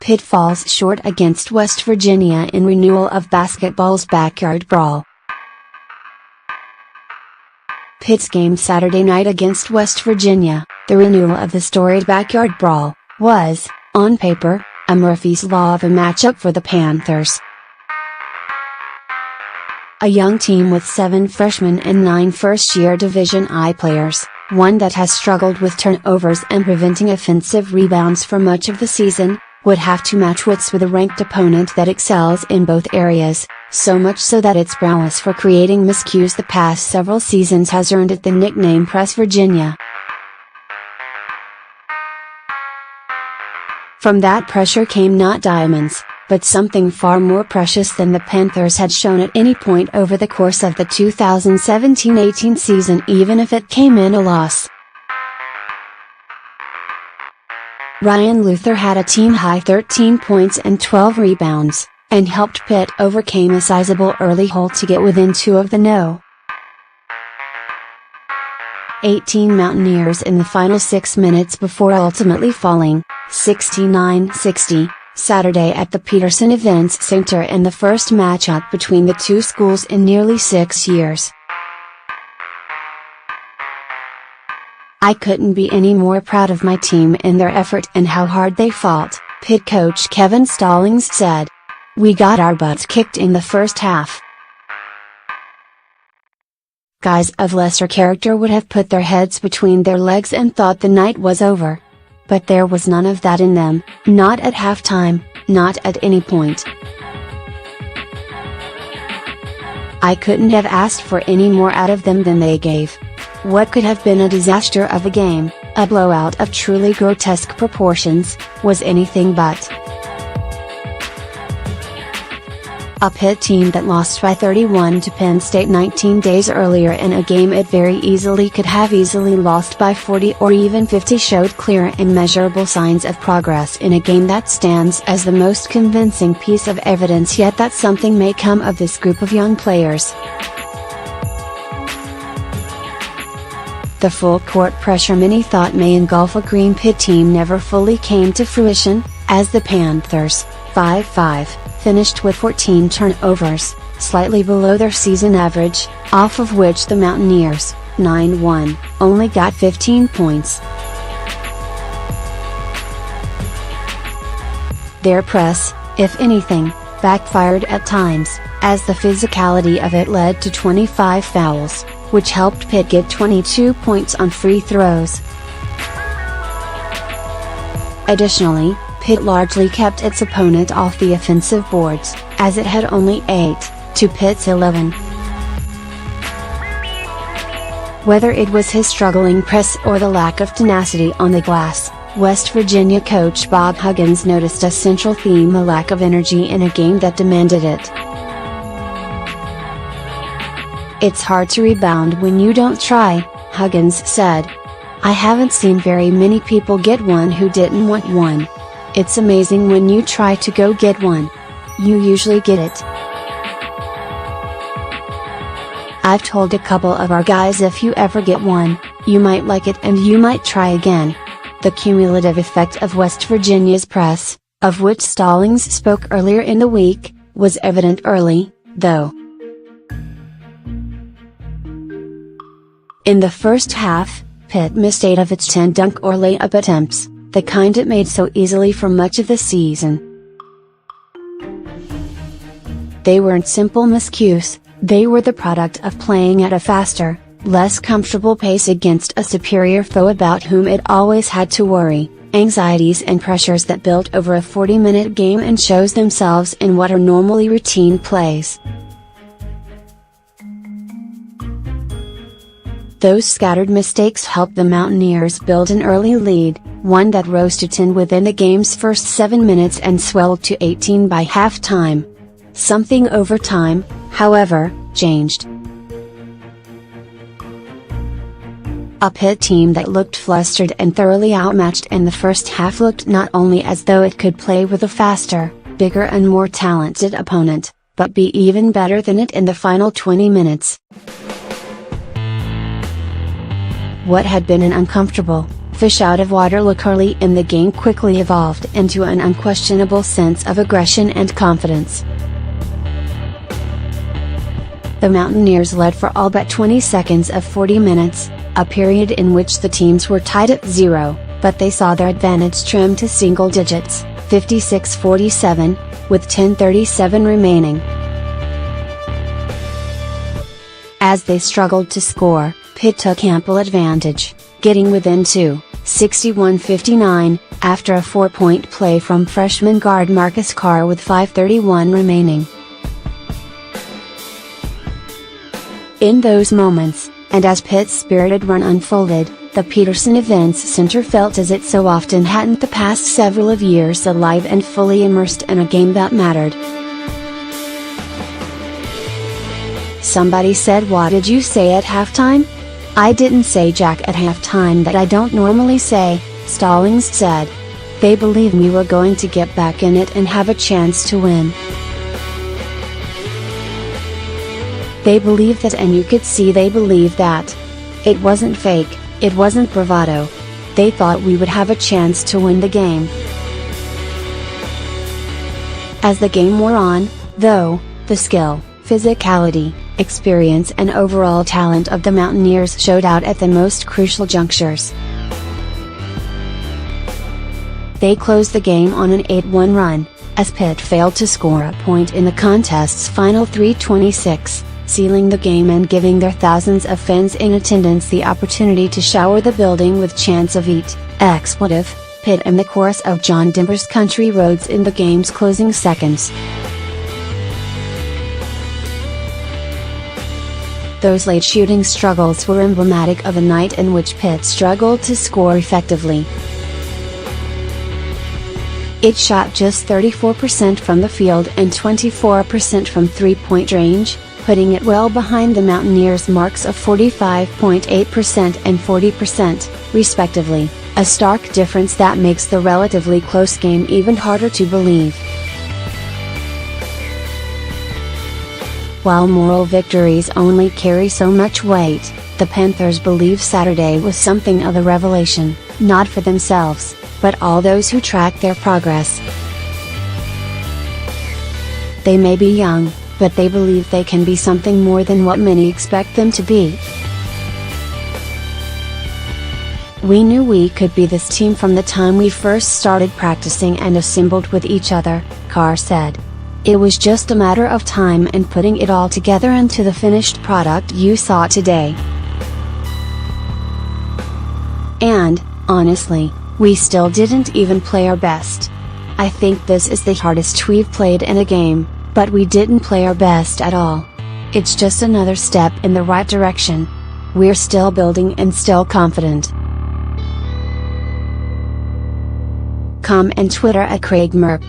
Pitt falls short against West Virginia in renewal of basketball's Backyard Brawl. Pitt's game Saturday night against West Virginia, the renewal of the storied Backyard Brawl, was, on paper, a Murphy's Law of a matchup for the Panthers. A young team with 7 freshmen and 9 first-year Division I players, one that has struggled with turnovers and preventing offensive rebounds for much of the season, would have to match wits with a ranked opponent that excels in both areas, so much so that its prowess for creating miscues the past several seasons has earned it the nickname Press Virginia. From that pressure came not diamonds, but something far more precious than the Panthers had shown at any point over the course of the 2017-18 season, even if it came in a loss. Ryan Luther had a team-high 13 points and 12 rebounds, and helped Pitt overcome a sizable early hole to get within 2 of the No. 18 Mountaineers in the final 6 minutes before ultimately falling, 69-60, Saturday at the Peterson Events Center in the first matchup between the two schools in nearly 6 years. "I couldn't be any more proud of my team and their effort and how hard they fought," Pitt coach Kevin Stallings said. "We got our butts kicked in the first half. Guys of lesser character would have put their heads between their legs and thought the night was over. But there was none of that in them, not at halftime, not at any point. I couldn't have asked for any more out of them than they gave. What could have been a disaster of a game, a blowout of truly grotesque proportions, was anything but." A Pitt team that lost by 31 to Penn State 19 days earlier in a game it very easily could have easily lost by 40 or even 50 showed clear and measurable signs of progress in a game that stands as the most convincing piece of evidence yet that something may come of this group of young players. The full court pressure many thought may engulf a Green Pitt team never fully came to fruition, as the Panthers, 5-5, finished with 14 turnovers, slightly below their season average, off of which the Mountaineers, 9-1, only got 15 points. Their press, if anything, backfired at times, as the physicality of it led to 25 fouls, which helped Pitt get 22 points on free throws. Additionally, Pitt largely kept its opponent off the offensive boards, as it had only 8, to Pitt's 11. Whether it was his struggling press or the lack of tenacity on the glass, West Virginia coach Bob Huggins noticed a central theme: a lack of energy in a game that demanded it. "It's hard to rebound when you don't try," Huggins said. "I haven't seen very many people get one who didn't want one. It's amazing when you try to go get one. You usually get it. I've told a couple of our guys if you ever get one, you might like it and you might try again." The cumulative effect of West Virginia's press, of which Stallings spoke earlier in the week, was evident early, though. In the first half, Pitt missed 8 of its 10 dunk or layup attempts, the kind it made so easily for much of the season. They weren't simple miscues, they were the product of playing at a faster, less comfortable pace against a superior foe about whom it always had to worry, anxieties and pressures that built over a 40-minute game and shows themselves in what are normally routine plays. Those scattered mistakes helped the Mountaineers build an early lead, one that rose to 10 within the game's first 7 minutes and swelled to 18 by halftime. Something over time, however, changed. A Pitt team that looked flustered and thoroughly outmatched in the first half looked not only as though it could play with a faster, bigger and more talented opponent, but be even better than it in the final 20 minutes. What had been an uncomfortable, fish out of water look early in the game quickly evolved into an unquestionable sense of aggression and confidence. The Mountaineers led for all but 20 seconds of 40 minutes, a period in which the teams were tied at 0, but they saw their advantage trim to single digits, 56-47, with 10:37 remaining. As they struggled to score, Pitt took ample advantage, getting within 2, 61-59, after a 4-point play from freshman guard Marcus Carr with 5:31 remaining. In those moments, and as Pitt's spirited run unfolded, the Peterson Events Center felt as it so often hadn't the past several of years, alive and fully immersed in a game that mattered. Somebody said, "What did you say at halftime?" "I didn't say jack at halftime that I don't normally say," Stallings said. "They believed we were going to get back in it and have a chance to win. They believed that, and you could see they believed that. It wasn't fake, it wasn't bravado. They thought we would have a chance to win the game." As the game wore on, though, the skill, physicality, experience and overall talent of the Mountaineers showed out at the most crucial junctures. They closed the game on an 8-1 run, as Pitt failed to score a point in the contest's final 3:26, sealing the game and giving their thousands of fans in attendance the opportunity to shower the building with chants of "Eat, expletive, Pitt" and the chorus of John Denver's Country Roads in the game's closing seconds. Those late shooting struggles were emblematic of a night in which Pitt struggled to score effectively. It shot just 34% from the field and 24% from three-point range, putting it well behind the Mountaineers' marks of 45.8% and 40%, respectively, a stark difference that makes the relatively close game even harder to believe. While moral victories only carry so much weight, the Panthers believe Saturday was something of a revelation, not for themselves, but all those who track their progress. They may be young, but they believe they can be something more than what many expect them to be. "We knew we could be this team from the time we first started practicing and assembled with each other," Carr said. "It was just a matter of time and putting it all together into the finished product you saw today. And, honestly, we still didn't even play our best. I think this is the hardest we've played in a game, but we didn't play our best at all. It's just another step in the right direction. We're still building and still confident." Com and Twitter at Craig Merck.